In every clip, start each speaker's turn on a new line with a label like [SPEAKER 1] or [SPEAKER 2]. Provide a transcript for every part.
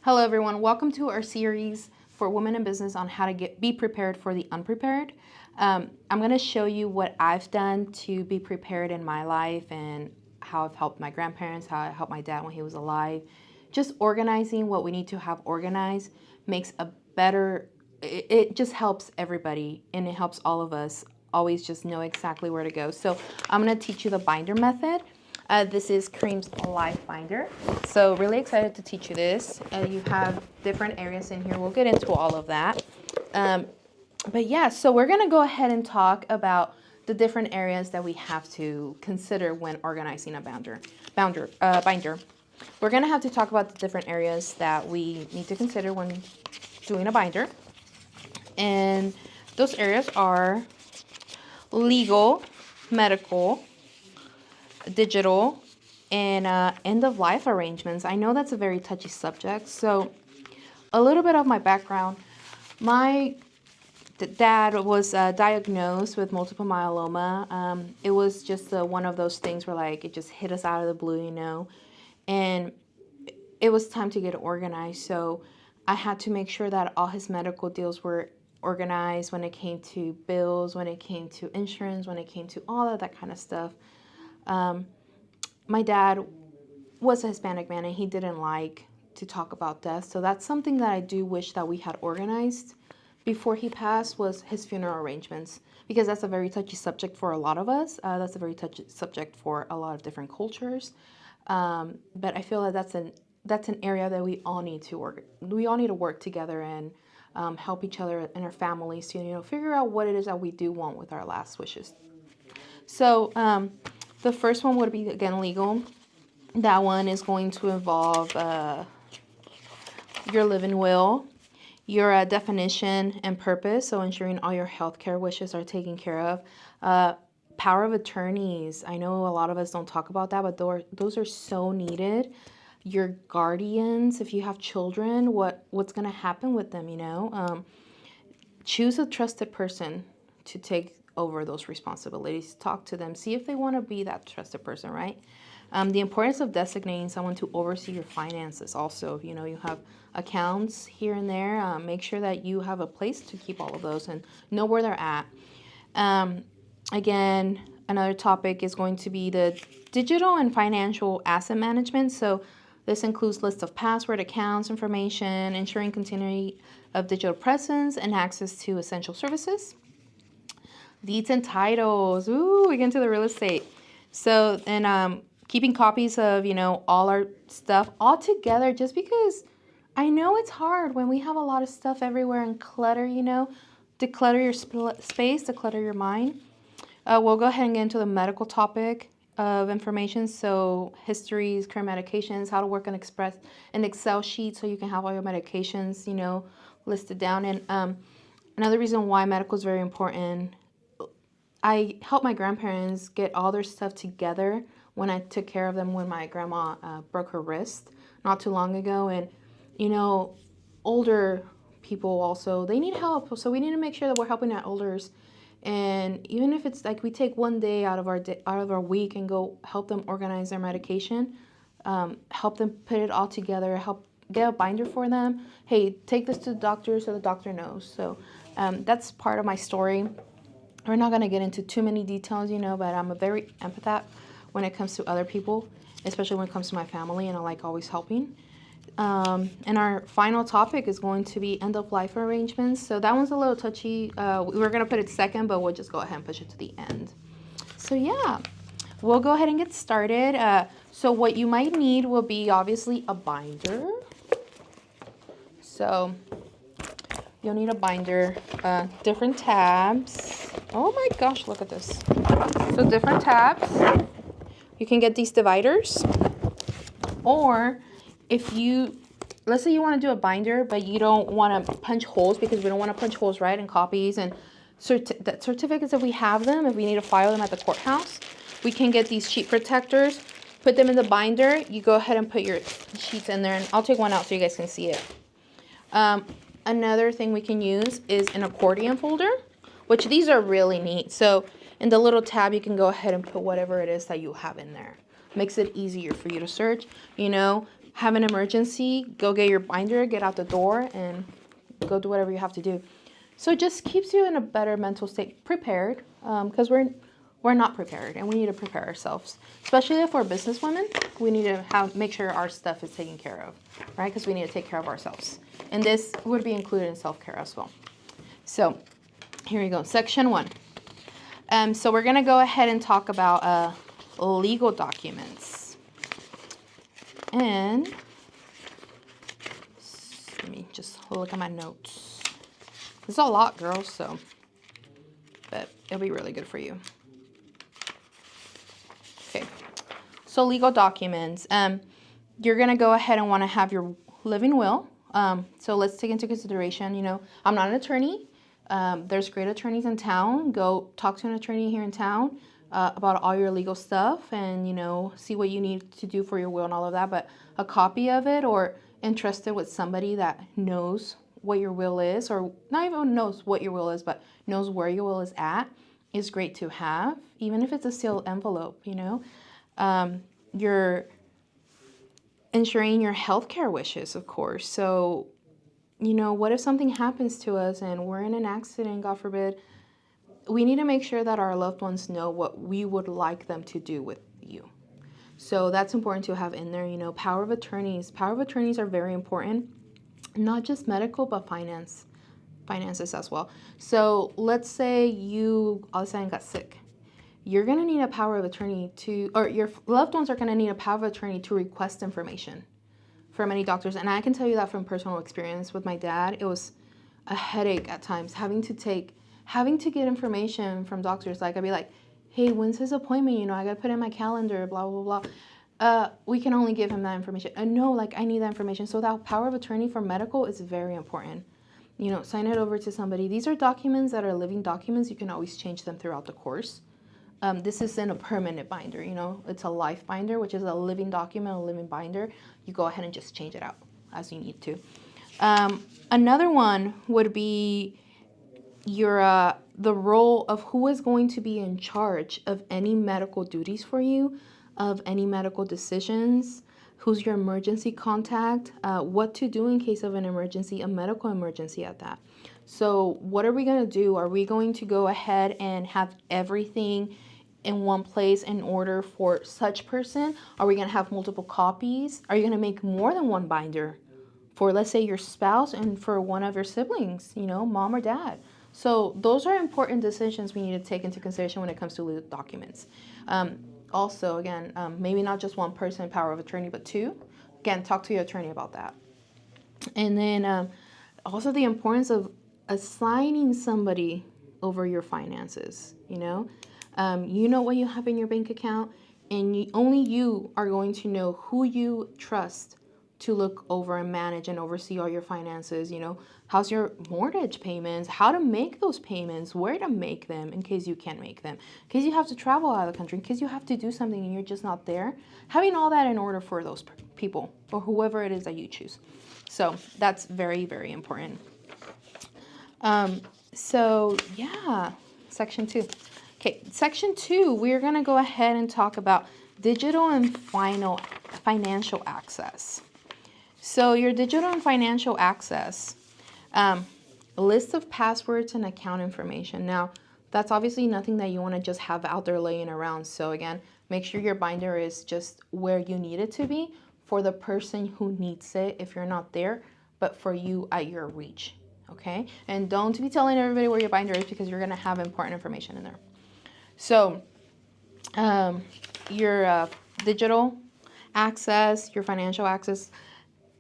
[SPEAKER 1] Hello everyone, welcome to our series for women in business on how to be prepared for the unprepared. I'm going to show you what I've done to be prepared in my life and how I've helped my grandparents, how I helped my dad when he was alive. Just organizing what we need to have organized makes a better, it just helps everybody and it helps all of us always just know exactly where to go. So I'm going to teach you the binder method. This is Karem's Life Binder. So really excited to teach you this. You have different areas in here. We'll get into all of that. But yeah, so we're going to go ahead and talk about the different areas that we have to consider when organizing a binder. We're going to have to talk about the different areas that we need to consider when doing a binder. And those areas are legal, medical, digital, and end-of-life arrangements. I know that's a very touchy subject, so a little bit of my background. My dad was diagnosed with multiple myeloma. It was just one of those things where like it just hit us out of the blue, you know, and it was time to get organized. So I had to make sure that all his medical deals were organized when it came to bills, when it came to insurance, when it came to all of that kind of stuff. My dad was a Hispanic man and he didn't like to talk about death. So that's something that I do wish that we had organized before he passed, was his funeral arrangements, because that's a very touchy subject for a lot of us. That's a very touchy subject for a lot of different cultures. But I feel that that's an area that we all need to work together and help each other and our families to, you know, figure out what it is that we do want with our last wishes. So the first one would be, again, legal. That one is going to involve your living will, your definition and purpose, so ensuring all your healthcare wishes are taken care of. Power of attorneys. I know a lot of us don't talk about that, but those are so needed. Your guardians, if you have children, what's going to happen with them, you know? Choose a trusted person to take over those responsibilities. Talk to them. See if they want to be that trusted person, right? The importance of designating someone to oversee your finances also. If you know you have accounts here and there, make sure that you have a place to keep all of those and know where they're at. Again, another topic is going to be the digital and financial asset management. So this includes lists of password, accounts, information, ensuring continuity of digital presence and access to essential services. Deeds and titles. Ooh, we get into the real estate. So, and keeping copies of, you know, all our stuff all together, just because I know it's hard when we have a lot of stuff everywhere and clutter, you know, declutter your space, declutter your mind. We'll go ahead and get into the medical topic of information. So histories, current medications, how to work an Excel sheet so you can have all your medications, you know, listed down. And another reason why medical is very important, I helped my grandparents get all their stuff together when I took care of them when my grandma broke her wrist not too long ago. And, you know, older people also, they need help. So we need to make sure that we're helping our elders. And even if it's like we take one day out of our week and go help them organize their medication, help them put it all together, help get a binder for them. Hey, take this to the doctor so the doctor knows. So that's part of my story. We're not going to get into too many details, you know, but I'm a very empath when it comes to other people, especially when it comes to my family, and I like always helping. And our final topic is going to be end-of-life arrangements. So that one's a little touchy. We were going to put it second, but we'll just go ahead and push it to the end. So yeah, we'll go ahead and get started. So what you might need will be obviously a binder. So you'll need a binder, different tabs. Oh my gosh, look at this. So different tabs. You can get these dividers. Or if let's say you want to do a binder, but you don't want to punch holes, because we don't want to punch holes, right, in copies and certificates. If we have them, if we need to file them at the courthouse, we can get these sheet protectors, put them in the binder. You go ahead and put your sheets in there, and I'll take one out so you guys can see it. Another thing we can use is an accordion folder, which these are really neat. So in the little tab, you can go ahead and put whatever it is that you have in there. Makes it easier for you to search. You know, have an emergency, go get your binder, get out the door, and go do whatever you have to do. So it just keeps you in a better mental state, prepared, because we're not prepared, and we need to prepare ourselves. Especially if we're businesswomen, we need to make sure our stuff is taken care of, right? Because we need to take care of ourselves. And this would be included in self-care as well. So here we go, section 1. So we're gonna go ahead and talk about legal documents. And let me just look at my notes. There's a lot, girls, but it'll be really good for you. Okay, so legal documents. You're gonna go ahead and want to have your living will. So let's take into consideration, I'm not an attorney. There's great attorneys in town. Go talk to an attorney here in town about all your legal stuff and, see what you need to do for your will and all of that. But a copy of it or entrust it with somebody that knows what your will is, or not even knows what your will is, but knows where your will is at, is great to have, even if it's a sealed envelope, You're ensuring your healthcare wishes, of course. So, what if something happens to us and we're in an accident, God forbid? We need to make sure that our loved ones know what we would like them to do with you. So that's important to have in there, power of attorneys. Power of attorneys are very important, not just medical, but finances as well. So let's say you all of a sudden got sick. You're going to need a power of attorney or your loved ones are going to need a power of attorney to request information from any doctors. And I can tell you that from personal experience with my dad. It was a headache at times having to get information from doctors. Like I'd be like, hey, when's his appointment? I got to put in my calendar, blah, blah, blah. We can only give him that information. No, I need that information. So that power of attorney for medical is very important. Sign it over to somebody. These are documents that are living documents. You can always change them throughout the course. This isn't a permanent binder, it's a life binder, which is a living document, a living binder. You go ahead and just change it out as you need to. Another one would be the role of who is going to be in charge of any medical duties for you, of any medical decisions, who's your emergency contact, what to do in case of an emergency, a medical emergency at that. So what are we going to do? Are we going to go ahead and have everything in one place in order for such person? Are we going to have multiple copies? Are you going to make more than one binder for, let's say, your spouse and for one of your siblings, mom or dad? So those are important decisions we need to take into consideration when it comes to legal documents. Also, again, maybe not just one person power of attorney, but two. Again, talk to your attorney about that. And then also the importance of assigning somebody over your finances, you know what you have in your bank account, and only you are going to know who you trust to look over and manage and oversee all your finances. How's your mortgage payments, how to make those payments, where to make them in case you can't make them, in case you have to travel out of the country, in case you have to do something and you're just not there. Having all that in order for those people or whoever it is that you choose. So that's very, very important. So yeah, section 2. Okay, section 2, we're going to go ahead and talk about digital and financial access. So your digital and financial access, a list of passwords and account information. Now, that's obviously nothing that you want to just have out there laying around. So again, make sure your binder is just where you need it to be for the person who needs it if you're not there, but for you at your reach. Okay? And don't be telling everybody where your binder is because you're going to have important information in there. So your digital access, your financial access,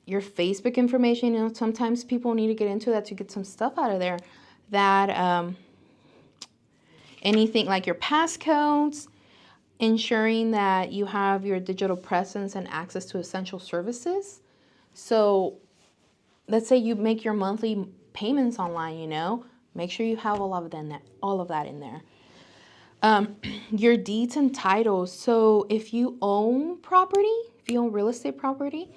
[SPEAKER 1] your Facebook information, sometimes people need to get into that to get some stuff out of there. That anything like your passcodes, ensuring that you have your digital presence and access to essential services. So let's say you make your monthly payments online, make sure you have all of that in there. Your deeds and titles. So if you own property, if you own real estate property,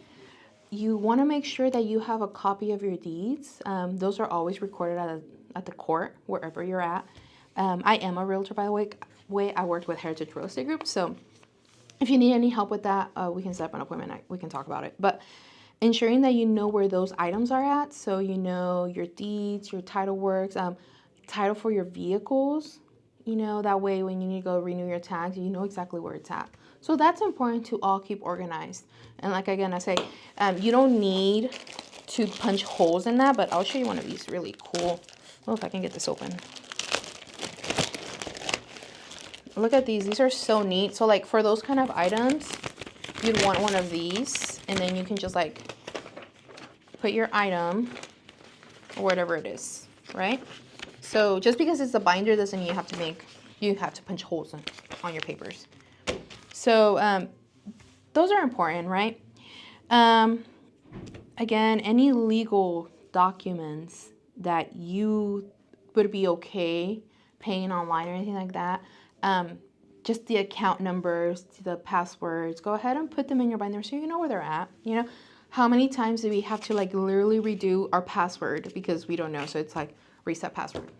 [SPEAKER 1] you want to make sure that you have a copy of your deeds. Those are always recorded at the court, wherever you're at. I am a realtor, by the way. I worked with Heritage Real Estate Group, so If you need any help with that, we can set up an appointment. We can talk about it. But ensuring that you know where those items are at. So you know your deeds, your title works, title for your vehicles. You know, that way when you need to go renew your tags, you know exactly where it's at. So that's important to all keep organized. And like again, I say, you don't need to punch holes in that, but I'll show you one of these really cool. Oh, if I can get this open. Look at these. These are so neat. So like for those kind of items, you'd want one of these, and then you can just like put your item or whatever it is, right? So just because it's a binder doesn't mean you have to punch holes on your papers. So those are important, right? Again, any legal documents that you would be okay paying online or anything like that, just the account numbers, the passwords, go ahead and put them in your binder so you know where they're at. You know, how many times do we have to like literally redo our password because we don't know? So it's like reset password.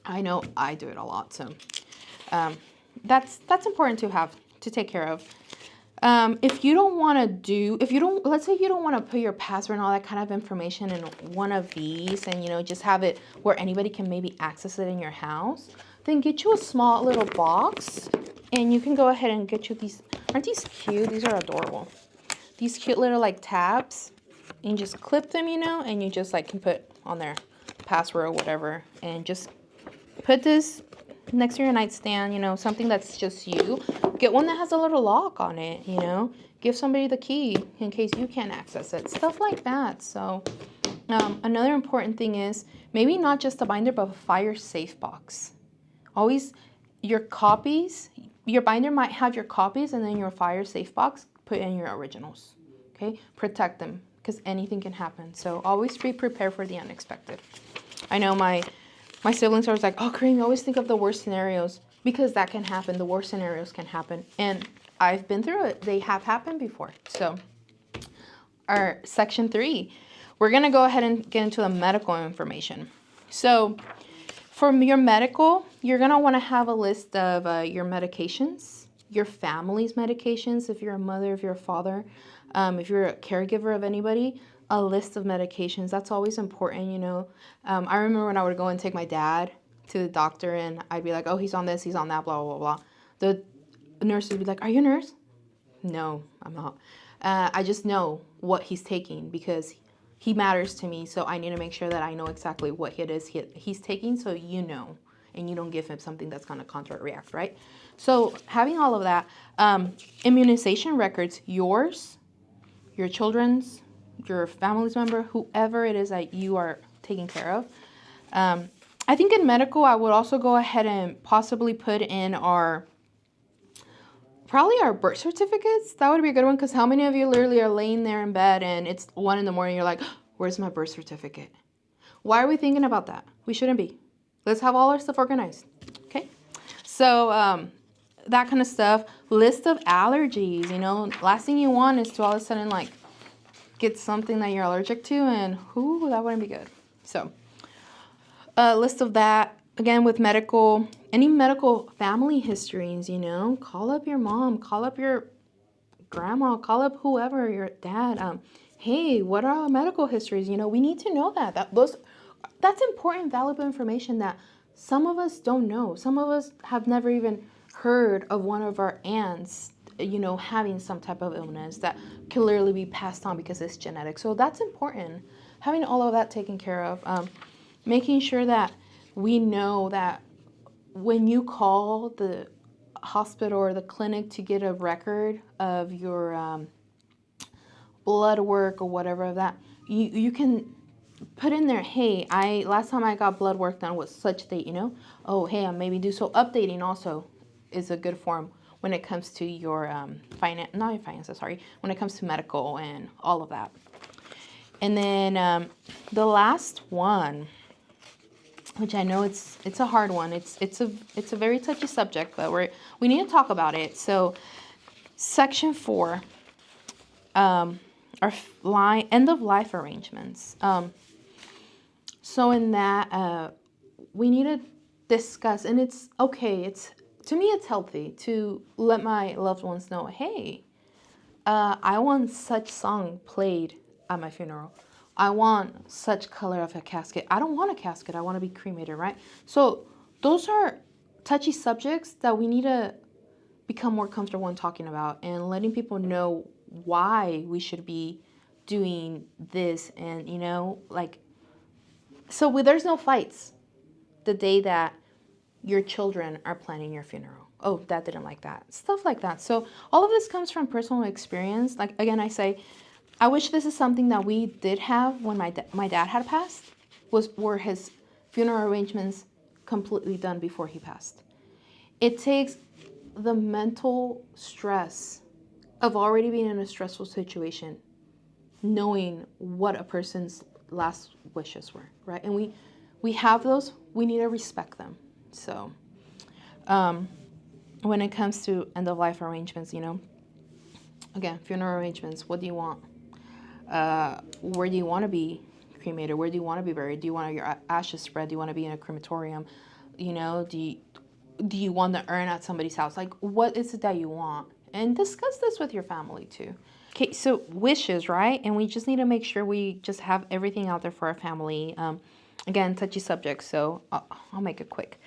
[SPEAKER 1] I know I do it a lot, so that's important to take care of. If you don't want to let's say you don't want to put your password and all that kind of information in one of these, and you know, just have it where anybody can maybe access it in your house, then get you a small little box, and you can go ahead and get you these. Aren't these cute? These are adorable. These cute little like tabs, and you just clip them, you know, and you just like can put on their password or whatever, and just put this next to your nightstand, you know, something that's just you. Get one that has a little lock on it, you know. Give somebody the key in case you can't access it. Stuff like that. So another important thing is maybe not just a binder, but a fire safe box. Always your copies, your binder might have your copies, and then your fire safe box, put in your originals. Okay? Protect them because anything can happen. So always be prepared for the unexpected. I know my siblings are always like, oh, Karem, you always think of the worst scenarios, because that can happen. The worst scenarios can happen. And I've been through it. They have happened before. So our section 3, we're going to go ahead and get into the medical information. So for your medical, you're going to want to have a list of your medications, your family's medications, if you're a mother, if you're a father, if you're a caregiver of anybody, a list of medications. That's always important, you know. I remember when I would go and take my dad to the doctor, and I'd be like, oh, he's on this, he's on that, blah, blah, blah. The nurse would be like, are you a nurse? No, I'm not. I just know what he's taking because he matters to me, so I need to make sure that I know exactly what it is he's taking, so you know, and you don't give him something that's going to counter-react, right? So having all of that, immunization records, yours, your children's, your family's member, whoever it is that you are taking care of. I think in medical, I would also go ahead and possibly put in probably our birth certificates. That would be a good one, because how many of you literally are laying there in bed and it's 1 a.m, you're like, where's my birth certificate? Why are we thinking about that? We shouldn't be. Let's have all our stuff organized, okay? So that kind of stuff. List of allergies, you know. Last thing you want is to all of a sudden like get something that you're allergic to, and that wouldn't be good. So a list of that. Again, with medical, any medical family histories, you know, call up your mom, call up your grandma, call up whoever, your dad. Hey, what are our medical histories? You know, we need to know that's important, valuable information that some of us don't know. Some of us have never even heard of one of our aunts, you know, having some type of illness that can literally be passed on because it's genetic. So that's important. Having all of that taken care of. Making sure that we know that when you call the hospital or the clinic to get a record of your blood work or whatever of that, you can put in there, hey, last time I got blood work done was such date, you know. Oh, hey, I maybe do. So updating also is a good form when it comes to your when it comes to medical and all of that. And then the last one, which I know it's a hard one. It's a very touchy subject, but we need to talk about it. So, section 4, our end of life arrangements. So in that, we need to discuss, and it's okay. It's to me, it's healthy to let my loved ones know, hey, I want such song played at my funeral. I want such color of a casket. I don't want a casket. I want to be cremated, right? So those are touchy subjects that we need to become more comfortable in talking about and letting people know why we should be doing this. And, like, so there's no fights the day that your children are planning your funeral. Oh, Dad didn't like that. Stuff like that. So all of this comes from personal experience. Like, again, I say, I wish this is something that we did have when my dad had passed, were his funeral arrangements completely done before he passed. It takes the mental stress of already being in a stressful situation, knowing what a person's last wishes were, right? And we have those, we need to respect them. So when it comes to end of life arrangements, again, funeral arrangements, what do you want? Where do you want to be cremated? Where do you want to be buried? Do you want your ashes spread? Do you want to be in a crematorium? Do you want the urn at somebody's house? Like, what is it that you want? And discuss this with your family too. Okay, so wishes, right? And we just need to make sure we just have everything out there for our family. Again, touchy subject, so I'll make it quick.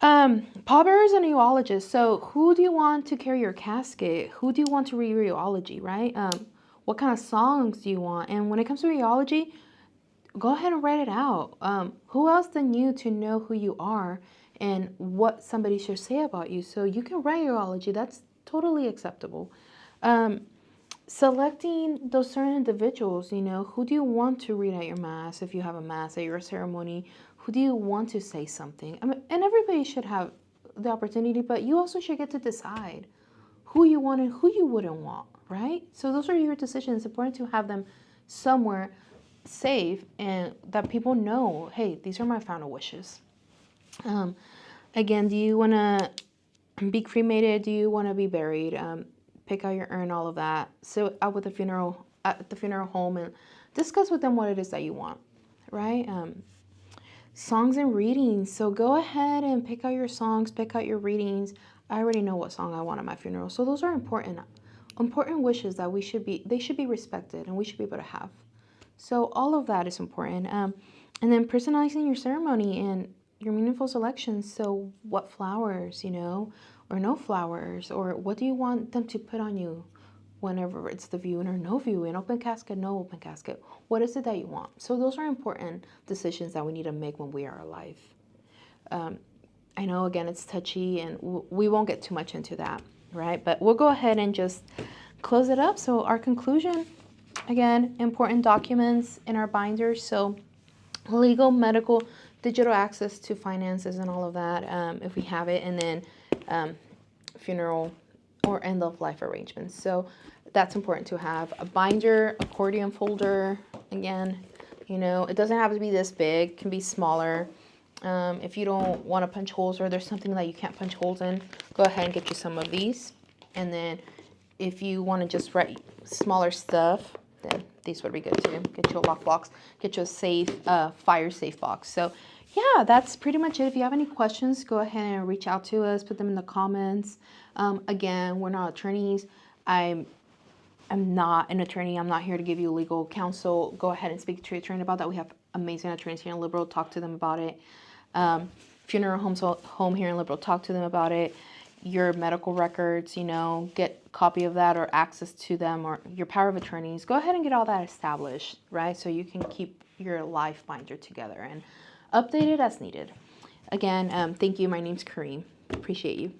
[SPEAKER 1] Pallbearers and ufologists. So who do you want to carry your casket? Who do you want to read your eulogy, right? What kind of songs do you want? And when it comes to eulogy, go ahead and write it out. Who else than you to know who you are and what somebody should say about you? So you can write your eulogy. That's totally acceptable. Selecting those certain individuals, who do you want to read at your mass? If you have a mass at your ceremony, who do you want to say something? I mean, and everybody should have the opportunity, but you also should get to decide who you want and who you wouldn't want, right? So those are your decisions. It's important to have them somewhere safe and that people know, hey, these are my final wishes. Again, do you want to be cremated? Do you want to be buried? Pick out your urn, all of that. So out with at the funeral home and discuss with them what it is that you want, right? Songs and readings. So go ahead and pick out your songs, pick out your readings. I already know what song I want at my funeral. So those are important wishes that they should be respected and we should be able to have. So all of that is important. And then personalizing your ceremony and your meaningful selections. So what flowers, or no flowers, or what do you want them to put on you whenever it's the viewing or no viewing, open casket, no open casket. What is it that you want? So those are important decisions that we need to make when we are alive. I know, again, it's touchy and we won't get too much into that, right? But we'll go ahead and just close it up. So our conclusion, again, important documents in our binders. So legal, medical, digital access to finances and all of that, if we have it, and then funeral or end of life arrangements. So that's important to have. A binder, accordion folder, again, it doesn't have to be this big, it can be smaller. If you don't want to punch holes or there's something that you can't punch holes in, go ahead and get you some of these. And then if you want to just write smaller stuff, then these would be good too. Get you a lockbox, get you a safe, fire safe box. So yeah, that's pretty much it. If you have any questions, go ahead and reach out to us, put them in the comments. Again, we're not attorneys. I'm not an attorney. I'm not here to give you legal counsel. Go ahead and speak to your attorney about that. We have amazing attorneys here in Liberal. Talk to them about it. Funeral home here in Liberal. Talk to them about it. Your medical records, get a copy of that or access to them, or your power of attorneys. Go ahead and get all that established, right? So you can keep your life binder together and update it as needed. Again, thank you. My name's Karem. Appreciate you.